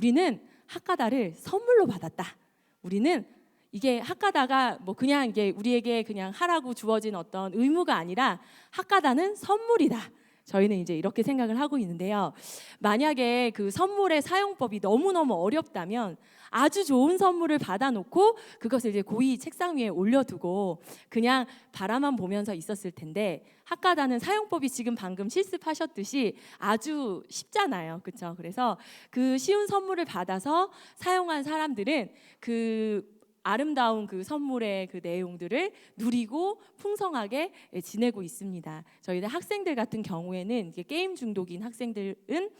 우리는 학가다를 선물로 받았다. 우리는 이게 학가다가 뭐 그냥 이게 우리에게 그냥 하라고 주어진 어떤 의무가 아니라 학가다는 선물이다. 저희는 이제 이렇게 생각을 하고 있는데요. 만약에 그 선물의 사용법이 너무너무 어렵다면 아주 좋은 선물을 받아놓고 그것을 이제 고이 책상 위에 올려두고 그냥 바라만 보면서 있었을 텐데, 학가다는 사용법이 지금 방금 실습하셨듯이 아주 쉽잖아요. 그렇죠? 그래서 그 쉬운 선물을 받아서 사용한 사람들은 그 아름다운 그 선물의 그 내용들을 누리고 풍성하게 지내고 있습니다. 저희들 학생들 같은 경우에는 이게 게임 중독인 학생들은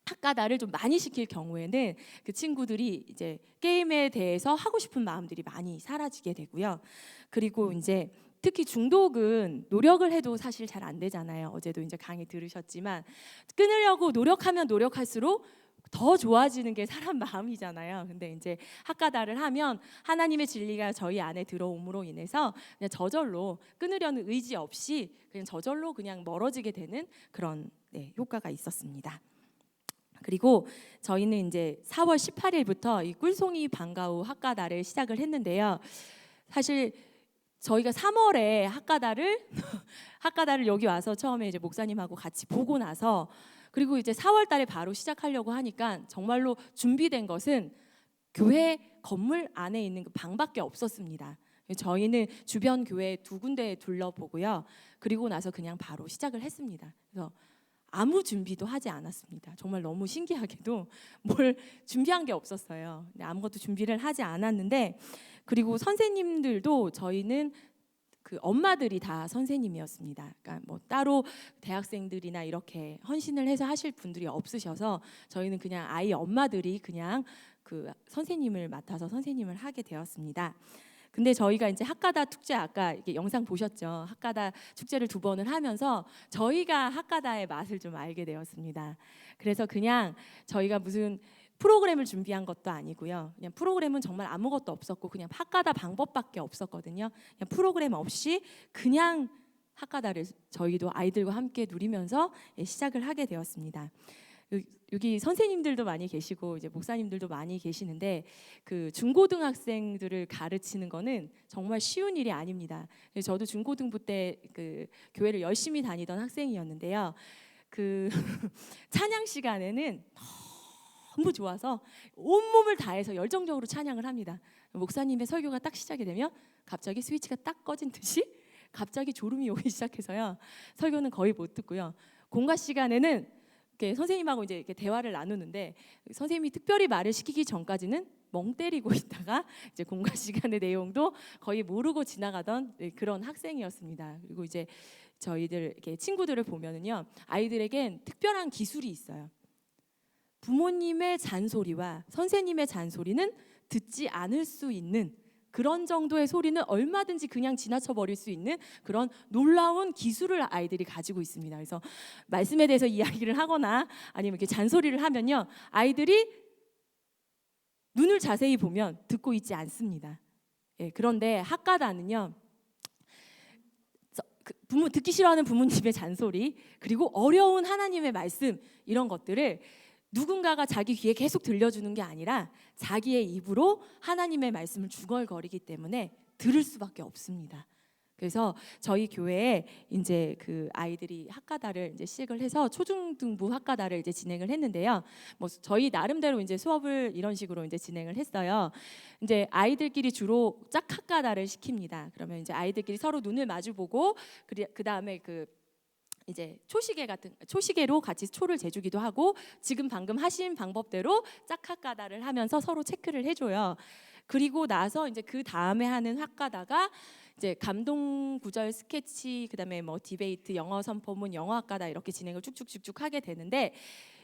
학가다를 좀 많이 시킬 경우에는 그 친구들이 이제 게임에 대해서 하고 싶은 마음들이 많이 사라지게 되고요. 그리고 이제 특히 중독은 노력을 해도 사실 잘 안 되잖아요. 어제도 이제 강의 들으셨지만 끊으려고 노력하면 노력할수록 더 좋아지는 게 사람 마음이잖아요. 근데 이제 학가다를 하면 하나님의 진리가 저희 안에 들어옴으로 인해서 그냥 저절로 끊으려는 의지 없이 그냥 저절로 그냥 멀어지게 되는 그런 효과가 있었습니다. 그리고 저희는 이제 4월 18일부터 이 꿀송이 방과후 학가다를 시작을 했는데요. 사실 저희가 3월에 학가다를 여기 와서 처음에 이제 목사님하고 같이 보고 나서, 그리고 이제 4월 달에 바로 시작하려고 하니까 정말로 준비된 것은 교회 건물 안에 있는 그 방밖에 없었습니다. 저희는 주변 교회 2군데 둘러보고요. 그리고 나서 그냥 바로 시작을 했습니다. 그래서 아무 준비도 하지 않았습니다. 정말 너무 신기하게도 뭘 준비한 게 없었어요. 아무것도 준비를 하지 않았는데, 그리고 선생님들도 저희는 그 엄마들이 다 선생님이었습니다. 그러니까 뭐 따로 대학생들이나 이렇게 헌신을 해서 하실 분들이 없으셔서 저희는 그냥 아이 엄마들이 그냥 그 선생님을 맡아서 선생님을 하게 되었습니다. 근데 저희가 이제 학가다 축제, 아까 이렇게 영상 보셨죠? 학가다 축제를 2번을 하면서 저희가 학가다의 맛을 좀 알게 되었습니다. 그래서 그냥 저희가 무슨 프로그램을 준비한 것도 아니고요. 그냥 프로그램은 정말 아무것도 없었고 그냥 학가다 방법밖에 없었거든요. 그냥 프로그램 없이 그냥 학가다를 저희도 아이들과 함께 누리면서 시작을 하게 되었습니다. 여기 선생님들도 많이 계시고 이제 목사님들도 많이 계시는데, 그 중고등학생들을 가르치는 거는 정말 쉬운 일이 아닙니다. 저도 중고등부 때 그 교회를 열심히 다니던 학생이었는데요. 그 찬양 시간에는 너무 좋아서 온몸을 다해서 열정적으로 찬양을 합니다. 목사님의 설교가 딱 시작이 되면 갑자기 스위치가 딱 꺼진 듯이 갑자기 졸음이 오기 시작해서요. 설교는 거의 못 듣고요. 공과 시간에는 이렇게 선생님하고 이제 이렇게 대화를 나누는데 선생님이 특별히 말을 시키기 전까지는 멍 때리고 있다가 이제 공과 시간의 내용도 거의 모르고 지나가던 그런 학생이었습니다. 그리고 이제 저희들 이렇게 친구들을 보면은요, 아이들에겐 특별한 기술이 있어요. 부모님의 잔소리와 선생님의 잔소리는 듣지 않을 수 있는 그런 정도의 소리는 얼마든지 그냥 지나쳐 버릴 수 있는 그런 놀라운 기술을 아이들이 가지고 있습니다. 그래서 말씀에 대해서 이야기를 하거나 아니면 이렇게 잔소리를 하면요, 아이들이 눈을 자세히 보면 듣고 있지 않습니다. 그런데 학가다는요, 듣기 싫어하는 부모님의 잔소리, 그리고 어려운 하나님의 말씀, 이런 것들을 누군가가 자기 귀에 계속 들려주는 게 아니라 자기의 입으로 하나님의 말씀을 중얼거리기 때문에 들을 수밖에 없습니다. 그래서 저희 교회에 이제 그 아이들이 학가다를 이제 시작을 해서 초중등부 학가다를 이제 진행을 했는데요. 뭐 저희 나름대로 이제 수업을 이런 식으로 이제 진행을 했어요. 이제 아이들끼리 주로 짝학가다를 시킵니다. 그러면 이제 아이들끼리 서로 눈을 마주보고 그 다음에 그 이제 초시계로 같이 초를 재주기도 하고 지금 방금 하신 방법대로 짝학가다를 하면서 서로 체크를 해줘요. 그리고 나서 이제 그 다음에 하는 학가다가 이제 감동 구절 스케치, 그다음에 뭐 디베이트, 영어 선포문, 영어 학가다 이렇게 진행을 쭉쭉쭉쭉 하게 되는데,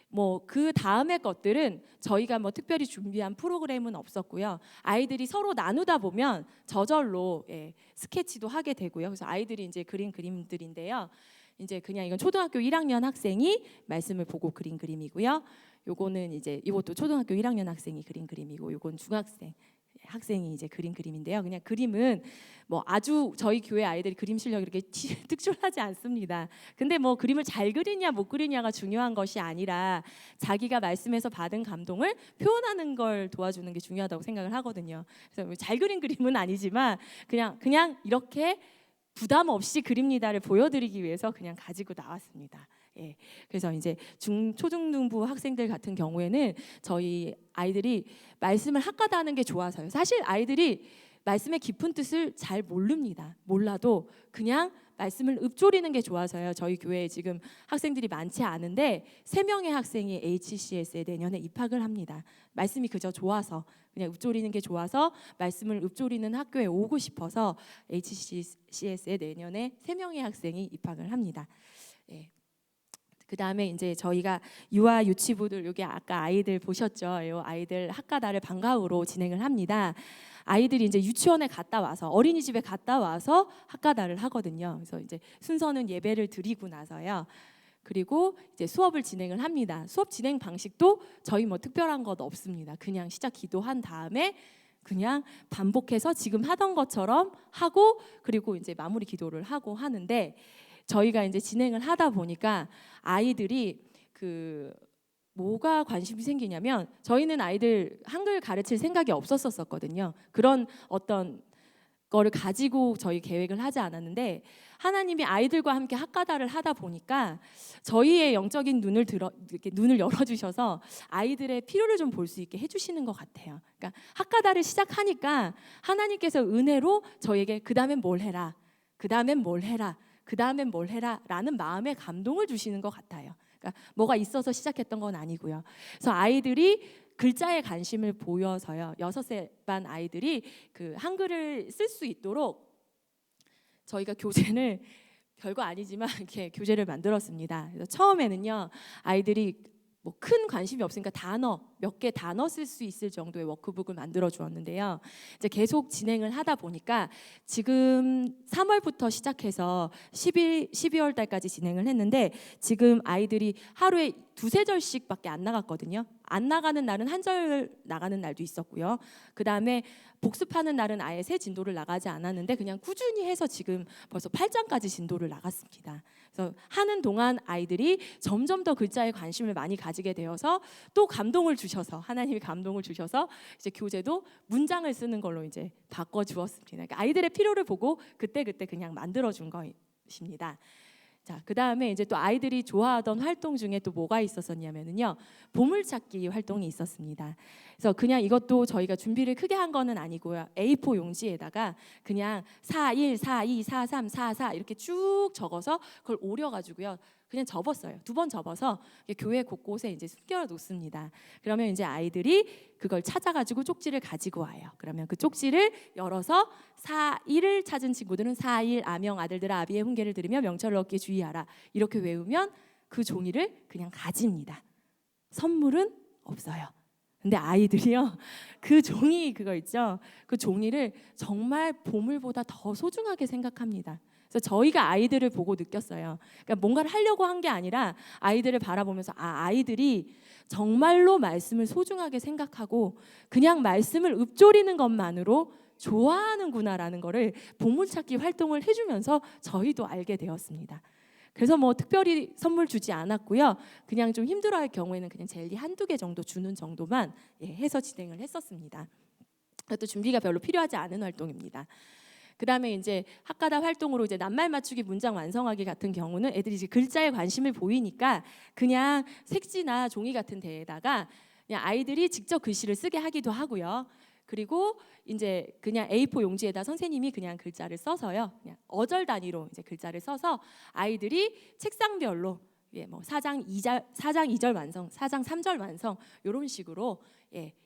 뭐 그 다음에 것들은 저희가 뭐 특별히 준비한 프로그램은 없었고요. 아이들이 서로 나누다 보면 저절로 스케치도 하게 되고요. 그래서 아이들이 이제 그린 그림들인데요. 이제 그냥 이건 초등학교 1학년 학생이 말씀을 보고 그린 그림이고요. 요거는 이제 이것도 초등학교 1학년 학생이 그린 그림이고, 요건 중학생 학생이 이제 그린 그림인데요. 그냥 그림은 뭐 아주 저희 교회 아이들이 그림 실력이 이렇게 특출하지 않습니다. 근데 뭐 그림을 잘 그리냐 못 그리냐가 중요한 것이 아니라 자기가 말씀에서 받은 감동을 표현하는 걸 도와주는 게 중요하다고 생각을 하거든요. 그래서 잘 그린 그림은 아니지만 그냥 이렇게 부담 없이 그립니다를 보여드리기 위해서 그냥 가지고 나왔습니다. 예, 그래서 이제 초중등부 학생들 같은 경우에는 저희 아이들이 말씀을 학가다 하는 게 좋아서요. 사실 아이들이 말씀의 깊은 뜻을 잘 모릅니다. 몰라도 그냥 말씀을 읊조리는 게 좋아서요. 저희 교회에 지금 학생들이 많지 않은데 3명의 학생이 HCS에 내년에 입학을 합니다. 말씀이 그저 좋아서 그냥 읊조리는 게 좋아서 말씀을 읊조리는 학교에 오고 싶어서 HCS에 내년에 3명의 학생이 입학을 합니다. 예. 그 다음에 이제 저희가 유아 유치부들 여기 아까 아이들 보셨죠? 이 아이들 학가다를 방과후로 진행을 합니다. 아이들이 이제 유치원에 갔다 와서 어린이집에 갔다 와서 학가다를 하거든요. 그래서 이제 순서는 예배를 드리고 나서요. 그리고 이제 수업을 진행을 합니다. 수업 진행 방식도 저희 뭐 특별한 것 없습니다. 그냥 시작 기도한 다음에 그냥 반복해서 지금 하던 것처럼 하고 그리고 이제 마무리 기도를 하고 하는데 저희가 이제 진행을 하다 보니까 아이들이 뭐가 관심이 생기냐면 저희는 아이들 한글 가르칠 생각이 없었었거든요. 그런 어떤 거를 가지고 저희 계획을 하지 않았는데 하나님이 아이들과 함께 학가다를 하다 보니까 저희의 영적인 이렇게 눈을 열어주셔서 아이들의 필요를 좀 볼 수 있게 해주시는 것 같아요. 그러니까 학가다를 시작하니까 하나님께서 은혜로 저에게 그 다음엔 뭘 해라, 그 다음엔 뭘 해라, 그 다음엔 뭘 해라 라는 마음에 감동을 주시는 것 같아요. 그러니까 뭐가 있어서 시작했던 건 아니고요. 그래서 아이들이 글자에 관심을 보여서요. 6살 반 아이들이 그 한글을 쓸 수 있도록 저희가 교재를 별거 아니지만 이렇게 교재를 만들었습니다. 그래서 처음에는요. 아이들이 뭐 큰 관심이 없으니까 몇 개 단어 쓸 수 있을 정도의 워크북을 만들어 주었는데요. 이제 계속 진행을 하다 보니까 지금 3월부터 시작해서 12월 달까지 진행을 했는데 지금 아이들이 하루에 2~3절씩밖에 안 나갔거든요. 안 나가는 날은 1절 나가는 날도 있었고요. 그 다음에 복습하는 날은 아예 새 진도를 나가지 않았는데 그냥 꾸준히 해서 지금 벌써 8장까지 진도를 나갔습니다. 그래서 하는 동안 아이들이 점점 더 글자에 관심을 많이 가지게 되어서 또 감동을 주셔서 하나님이 감동을 주셔서 이제 교재도 문장을 쓰는 걸로 이제 바꿔 주었습니다. 그러니까 아이들의 필요를 보고 그때 그냥 만들어 준 것입니다. 자, 그다음에 이제 또 아이들이 좋아하던 활동 중에 또 뭐가 있었었냐면요. 보물찾기 활동이 있었습니다. 그래서 그냥 이것도 저희가 준비를 크게 한 거는 아니고요. A4 용지에다가 그냥 41, 42, 43, 44 이렇게 쭉 적어서 그걸 오려 가지고요. 그냥 접었어요. 2번 접어서 교회 곳곳에 이제 숨겨 놓습니다. 그러면 이제 아이들이 그걸 찾아가지고 쪽지를 가지고 와요. 그러면 그 쪽지를 열어서 4일을 찾은 친구들은 4일 아명 아들들아 아비의 훈계를 들으며 명철을 얻기에 주의하라. 이렇게 외우면 그 종이를 그냥 가집니다. 선물은 없어요. 근데 아이들이요 그 종이 그거 있죠. 그 종이를 정말 보물보다 더 소중하게 생각합니다. 그래서 저희가 아이들을 보고 느꼈어요. 그러니까 뭔가를 하려고 한 게 아니라 아이들을 바라보면서 아이들이 정말로 말씀을 소중하게 생각하고 그냥 말씀을 읊조리는 것만으로 좋아하는구나라는 거를 보물찾기 활동을 해주면서 저희도 알게 되었습니다. 그래서 뭐 특별히 선물 주지 않았고요. 그냥 좀 힘들어할 경우에는 그냥 젤리 1~2개 정도 주는 정도만 해서 진행을 했었습니다. 그것도 준비가 별로 필요하지 않은 활동입니다. 그다음에 이제 학가다 활동으로 이제 낱말 맞추기 문장 완성하기 같은 경우는 애들이 이제 글자에 관심을 보이니까 그냥 색지나 종이 같은 데에다가 그냥 아이들이 직접 글씨를 쓰게 하기도 하고요. 그리고 이제 그냥 A4 용지에다 선생님이 그냥 글자를 써서요. 그냥 어절 단위로 이제 글자를 써서 아이들이 책상별로 뭐 4장 2절 완성, 4장 3절 완성 이런 식으로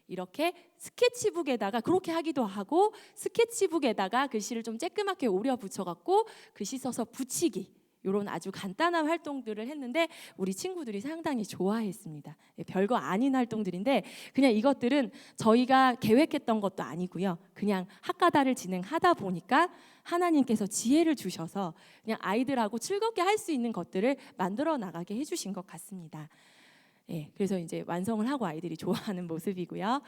이렇게 스케치북에다가 그렇게 하기도 하고 스케치북에다가 글씨를 좀 쬐끄맣게 오려 붙여갖고 글씨 써서 붙이기 이런 아주 간단한 활동들을 했는데 우리 친구들이 상당히 좋아했습니다. 별거 아닌 활동들인데 그냥 이것들은 저희가 계획했던 것도 아니고요. 그냥 학가다를 진행하다 보니까 하나님께서 지혜를 주셔서 그냥 아이들하고 즐겁게 할 수 있는 것들을 만들어 나가게 해주신 것 같습니다. 예, 그래서 이제 완성을 하고 아이들이 좋아하는 모습이고요.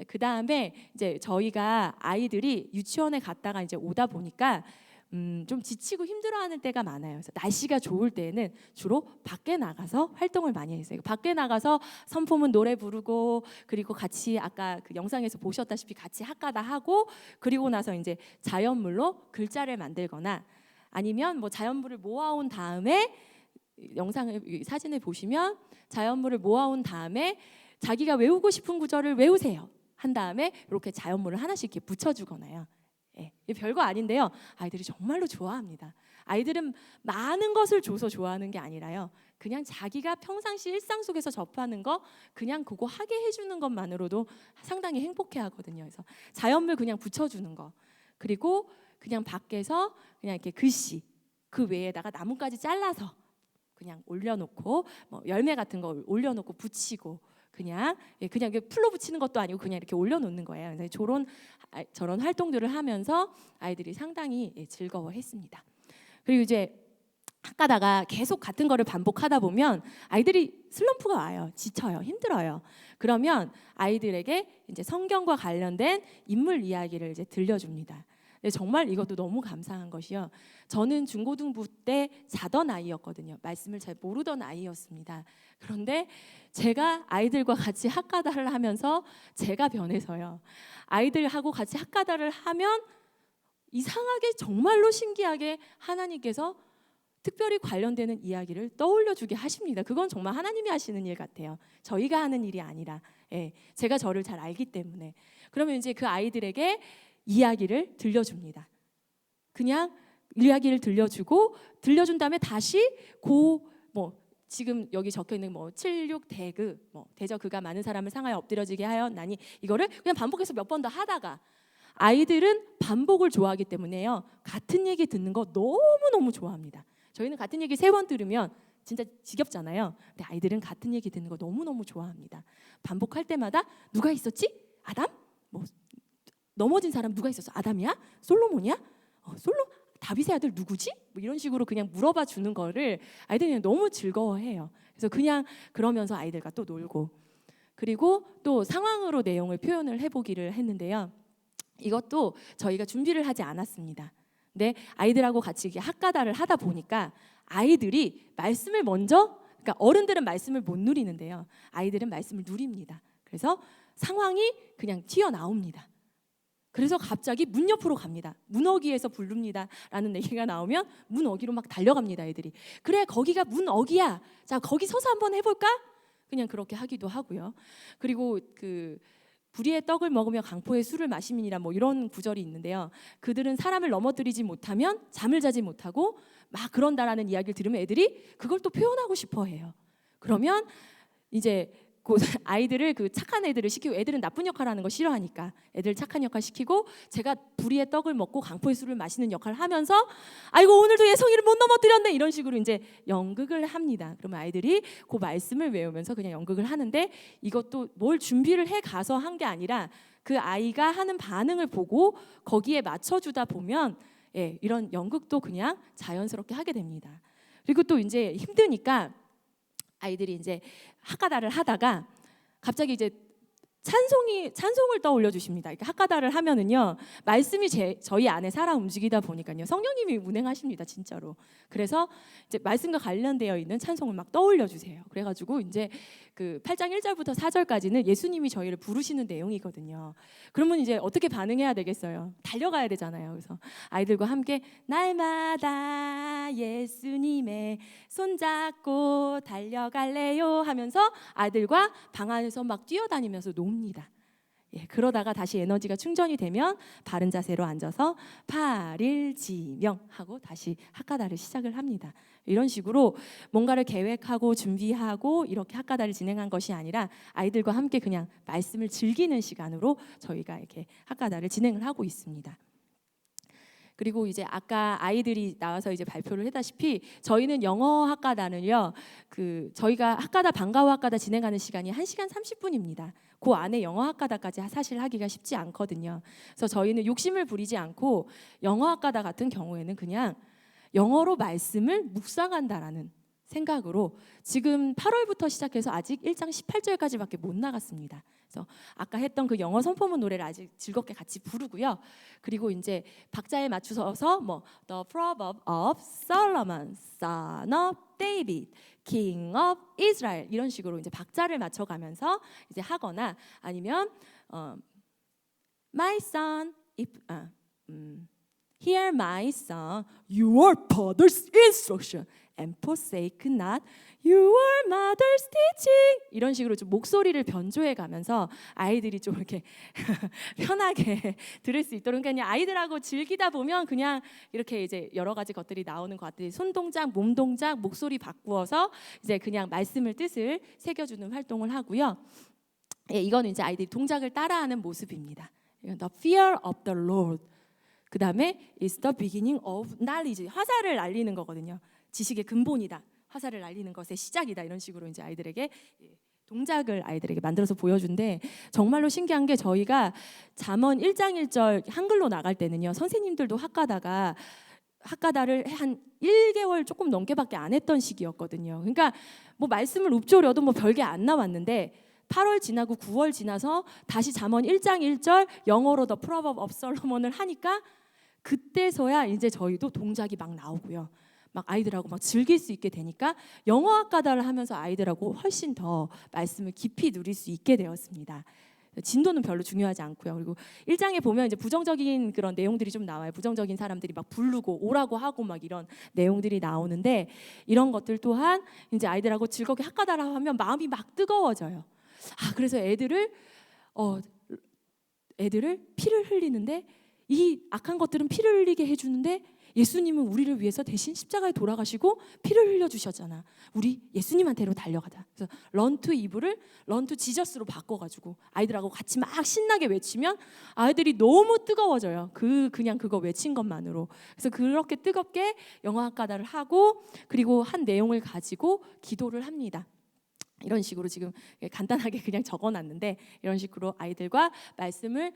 그 다음에 이제 저희가 아이들이 유치원에 갔다가 이제 오다 보니까 좀 지치고 힘들어하는 때가 많아요. 그래서 날씨가 좋을 때에는 주로 밖에 나가서 활동을 많이 했어요. 밖에 나가서 선포문 노래 부르고, 그리고 같이 아까 그 영상에서 보셨다시피 같이 학가다 하고, 그리고 나서 이제 자연물로 글자를 만들거나, 아니면 뭐 자연물을 모아온 다음에 영상을 사진을 보시면 자연물을 모아온 다음에 자기가 외우고 싶은 구절을 외우세요. 한 다음에 이렇게 자연물을 하나씩 이렇게 붙여주거나요. 예, 별거 아닌데요. 아이들이 정말로 좋아합니다. 아이들은 많은 것을 줘서 좋아하는 게 아니라요. 그냥 자기가 평상시 일상 속에서 접하는 거 그냥 그거 하게 해주는 것만으로도 상당히 행복해하거든요. 그래서 자연물 그냥 붙여주는 거, 그리고 그냥 밖에서 그냥 이렇게 글씨 그 외에다가 나뭇가지 잘라서 그냥 올려놓고, 뭐 열매 같은 거 올려놓고 붙이고, 그냥 풀로 붙이는 것도 아니고 그냥 이렇게 올려놓는 거예요. 그래서 저런 활동들을 하면서 아이들이 상당히 즐거워했습니다. 그리고 이제 학가다가 계속 같은 거를 반복하다 보면 아이들이 슬럼프가 와요. 지쳐요. 힘들어요. 그러면 아이들에게 이제 성경과 관련된 인물 이야기를 이제 들려줍니다. 정말 이것도 너무 감사한 것이요. 저는 중고등부 때 자던 아이였거든요. 말씀을 잘 모르던 아이였습니다. 그런데 제가 아이들과 같이 학가다를 하면서 제가 변해서요. 아이들하고 같이 학가다를 하면 이상하게 정말로 신기하게 하나님께서 특별히 관련되는 이야기를 떠올려주게 하십니다. 그건 정말 하나님이 하시는 일 같아요. 저희가 하는 일이 아니라, 제가 저를 잘 알기 때문에. 그러면 이제 그 아이들에게 이야기를 들려줍니다. 그냥 이야기를 들려준 다음에 다시 지금 여기 적혀 있는 76 대그 대저 그가 많은 사람을 상하여 엎드려지게 하였나니, 이거를 그냥 반복해서 몇 번 더 하다가, 아이들은 반복을 좋아하기 때문에요. 같은 얘기 듣는 거 너무너무 좋아합니다. 저희는 같은 얘기 3번 들으면 진짜 지겹잖아요. 근데 아이들은 같은 얘기 듣는 거 너무너무 좋아합니다. 반복할 때마다 누가 있었지? 아담? 넘어진 사람 누가 있었어? 아담이야? 솔로몬이야? 다윗의 아들 누구지? 이런 식으로 그냥 물어봐 주는 거를 아이들이 그냥 너무 즐거워해요. 그래서 그냥 그러면서 아이들과 또 놀고, 그리고 또 상황으로 내용을 표현을 해보기를 했는데요. 이것도 저희가 준비를 하지 않았습니다. 근데 아이들하고 같이 학가다를 하다 보니까 아이들이 말씀을 그러니까 어른들은 말씀을 못 누리는데요. 아이들은 말씀을 누립니다. 그래서 상황이 그냥 튀어나옵니다. 그래서 갑자기 문 옆으로 갑니다. 문어기에서 부릅니다 라는 얘기가 나오면 문어기로 막 달려갑니다. 애들이. 그래, 거기가 문어기야. 자, 거기 서서 한번 해볼까? 그냥 그렇게 하기도 하고요. 그리고 불의의 떡을 먹으며 강포의 술을 마심이니라 이런 구절이 있는데요. 그들은 사람을 넘어뜨리지 못하면 잠을 자지 못하고 막 그런다라는 이야기를 들으면 애들이 그걸 또 표현하고 싶어해요. 그러면 이제 아이들을 착한 애들을 시키고, 애들은 나쁜 역할 하는 거 싫어하니까 애들 착한 역할 시키고, 제가 불의의 떡을 먹고 강포의 술을 마시는 역할을 하면서 아이고 오늘도 예성이를 못 넘어뜨렸네 이런 식으로 이제 연극을 합니다. 그러면 아이들이 그 말씀을 외우면서 그냥 연극을 하는데, 이것도 뭘 준비를 해 가서 한 게 아니라 그 아이가 하는 반응을 보고 거기에 맞춰주다 보면 이런 연극도 그냥 자연스럽게 하게 됩니다. 그리고 또 이제 힘드니까 아이들이 이제 학가다를 하다가 갑자기 이제 찬송을 떠올려 주십니다. 이렇게 학가다를 하면은요, 말씀이 저희 안에 살아 움직이다 보니까요, 성령님이 운행하십니다, 진짜로. 그래서 이제 말씀과 관련되어 있는 찬송을 막 떠올려 주세요. 그래가지고 이제 8장 1절부터 4절까지는 예수님이 저희를 부르시는 내용이거든요. 그러면 이제 어떻게 반응해야 되겠어요? 달려가야 되잖아요. 그래서 아이들과 함께 날마다 예수님의 손잡고 달려갈래요 하면서 아이들과 방 안에서 막 뛰어다니면서 놉니다. 그러다가 다시 에너지가 충전이 되면 바른 자세로 앉아서 8일 지명하고 다시 학가다를 시작을 합니다. 이런 식으로 뭔가를 계획하고 준비하고 이렇게 학가다를 진행한 것이 아니라 아이들과 함께 그냥 말씀을 즐기는 시간으로 저희가 이렇게 학가다를 진행을 하고 있습니다. 그리고 이제 아까 아이들이 나와서 이제 발표를 했다시피 저희는 영어 학가다는요, 저희가 학가다 방과후 학가다 진행하는 시간이 1시간 30분입니다. 그 안에 영어 학가다까지 사실 하기가 쉽지 않거든요. 그래서 저희는 욕심을 부리지 않고 영어 학가다 같은 경우에는 그냥 영어로 말씀을 묵상한다라는 생각으로 지금 8월부터 시작해서 아직 1장 18절까지밖에 못 나갔습니다. 그래서 아까 했던 그 영어 선포문 노래를 아직 즐겁게 같이 부르고요. 그리고 이제 박자에 맞추어서 뭐 The Proverb of Solomon, Son of David, King of Israel 이런 식으로 이제 박자를 맞춰가면서 이제 하거나 아니면 My son, Hear my son, your father's instruction, and forsake not your mother's teaching. 이런 식으로 좀 목소리를 변조해 가면서 아이들이 좀 이렇게 편하게 들을 수 있도록. 그러니까 그냥 아이들하고 즐기다 보면 그냥 이렇게 이제 여러 가지 것들이 나오는 것 같아요. 손 동작, 몸 동작, 목소리 바꾸어서 이제 그냥 말씀을 뜻을 새겨주는 활동을 하고요. 예, 이거는 이제 아이들이 동작을 따라하는 모습입니다. The fear of the Lord. 그 다음에 is the beginning of knowledge. 화살을 날리는 거거든요. 지식의 근본이다. 화살을 날리는 것의 시작이다. 이런 식으로 이제 아이들에게 동작을 아이들에게 만들어서 보여준데 정말로 신기한 게 저희가 잠언 1장 1절 한글로 나갈 때는요. 선생님들도 학가다를 한 1개월 조금 넘게밖에 안 했던 시기였거든요. 그러니까 뭐 말씀을 읊조려도 뭐 별게 안 나왔는데 8월 지나고 9월 지나서 다시 잠언 1장 1절 영어로 The Proverb of Solomon을 하니까 그때서야 이제 저희도 동작이 막 나오고요. 막 아이들하고 막 즐길 수 있게 되니까 영어 학가다를 하면서 아이들하고 훨씬 더 말씀을 깊이 누릴 수 있게 되었습니다. 진도는 별로 중요하지 않고요. 그리고 1장에 보면 이제 부정적인 그런 내용들이 좀 나와요. 부정적인 사람들이 막 부르고 오라고 하고 막 이런 내용들이 나오는데 이런 것들 또한 이제 아이들하고 즐겁게 학가다를 하면 마음이 막 뜨거워져요. 그래서 애들을 피를 흘리는데 이 악한 것들은 피를 흘리게 해주는데 예수님은 우리를 위해서 대신 십자가에 돌아가시고 피를 흘려주셨잖아. 우리 예수님한테로 달려가자. 그래서 run to evil을 run to Jesus로 바꿔가지고 아이들하고 같이 막 신나게 외치면 아이들이 너무 뜨거워져요. 그냥 그거 외친 것만으로. 그래서 그렇게 뜨겁게 영어학가다를 하고 그리고 한 내용을 가지고 기도를 합니다. 이런 식으로 지금 간단하게 그냥 적어놨는데 이런 식으로 아이들과 말씀을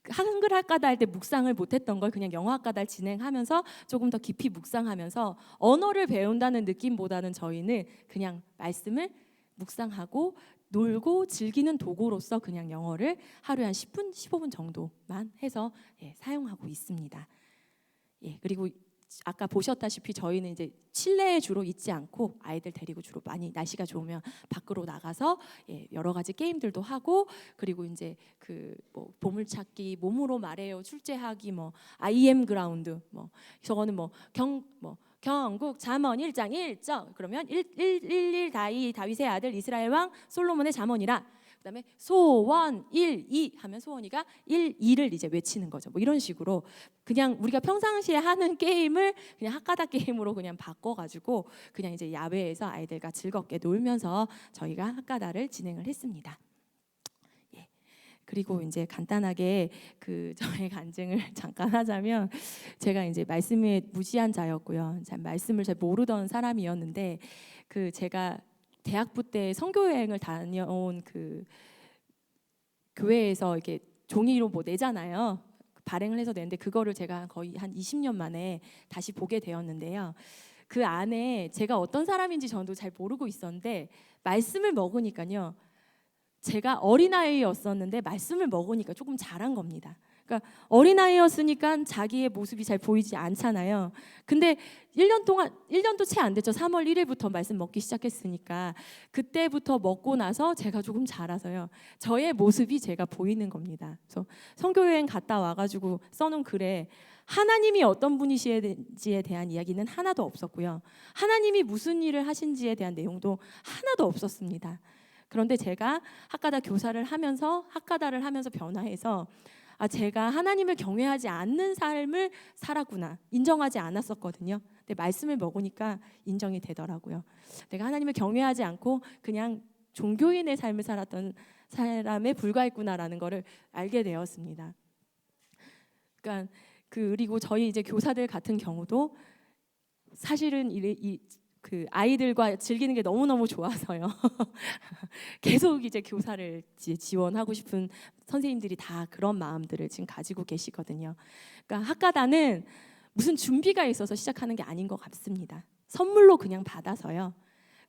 한글 학가다 할 때 묵상을 못했던 걸 그냥 영어 학가다를 진행하면서 조금 더 깊이 묵상하면서 언어를 배운다는 느낌보다는 저희는 그냥 말씀을 묵상하고 놀고 즐기는 도구로서 그냥 영어를 하루에 한 10분, 15분 정도만 해서 사용하고 있습니다. 그리고 아까 보셨다시피 저희는 이제 실내에 주로 있지 않고 아이들 데리고 주로 많이 날씨가 좋으면 밖으로 나가서 여러 가지 게임들도 하고 그리고 이제 그 뭐 보물찾기, 몸으로 말해요, 출제하기, 뭐 I am 그라운드, 뭐 저거는 경국 잠언 1장 1절 그러면 111 다윗의 아들 이스라엘 왕 솔로몬의 잠언이라. 그다음에 소원 1, 2 하면 소원이가 1, 2를 이제 외치는 거죠. 뭐 이런 식으로 그냥 우리가 평상시에 하는 게임을 그냥 학가다 게임으로 그냥 바꿔가지고 그냥 이제 야외에서 아이들과 즐겁게 놀면서 저희가 학가다를 진행을 했습니다. 그리고 이제 간단하게 그 저의 간증을 잠깐 하자면 제가 이제 말씀에 무지한 자였고요. 말씀을 잘 모르던 사람이었는데 그 제가 대학부 때 선교여행을 다녀온 그 교회에서 이렇게 종이로 뭐 내잖아요. 발행을 해서 내는데 그거를 제가 거의 한 20년 만에 다시 보게 되었는데요. 그 안에 제가 어떤 사람인지 저도 잘 모르고 있었는데 말씀을 먹으니까요. 제가 어린아이였었는데 말씀을 먹으니까 조금 잘한 겁니다. 그러니까 어린아이였으니까 자기의 모습이 잘 보이지 않잖아요. 근데 1년도 채 안 됐죠. 3월 1일부터 말씀 먹기 시작했으니까 그때부터 먹고 나서 제가 조금 자라서요. 저의 모습이 제가 보이는 겁니다. 그래서 선교여행 갔다 와가지고 써놓은 글에 하나님이 어떤 분이신지에 대한 이야기는 하나도 없었고요. 하나님이 무슨 일을 하신지에 대한 내용도 하나도 없었습니다. 그런데 제가 학가다 교사를 하면서 학가다를 하면서 변화해서 제가 하나님을 경외하지 않는 삶을 살았구나 인정하지 않았었거든요. 근데 말씀을 먹으니까 인정이 되더라고요. 내가 하나님을 경외하지 않고 그냥 종교인의 삶을 살았던 사람에 불과했구나라는 것을 알게 되었습니다. 그러니까 그리고 저희 이제 교사들 같은 경우도 사실은 그 아이들과 즐기는 게 너무너무 좋아서요. 계속 이제 교사를 지원하고 싶은 선생님들이 다 그런 마음들을 지금 가지고 계시거든요. 그러니까 학가다는 무슨 준비가 있어서 시작하는 게 아닌 것 같습니다. 선물로 그냥 받아서요.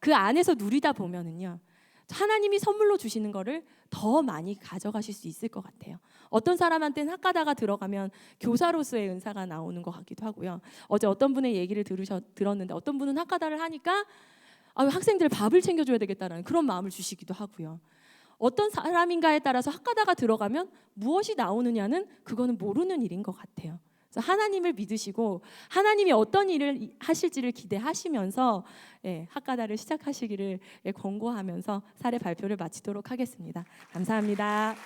그 안에서 누리다 보면은요. 하나님이 선물로 주시는 거를 더 많이 가져가실 수 있을 것 같아요. 어떤 사람한테는 학가다가 들어가면 교사로서의 은사가 나오는 것 같기도 하고요. 어제 어떤 분의 얘기를 들었는데 어떤 분은 학가다를 하니까 학생들 밥을 챙겨줘야 되겠다는 그런 마음을 주시기도 하고요. 어떤 사람인가에 따라서 학가다가 들어가면 무엇이 나오느냐는 그거는 모르는 일인 것 같아요. 그래서 하나님을 믿으시고 하나님이 어떤 일을 하실지를 기대하시면서 학가다를 시작하시기를 권고하면서 사례 발표를 마치도록 하겠습니다. 감사합니다.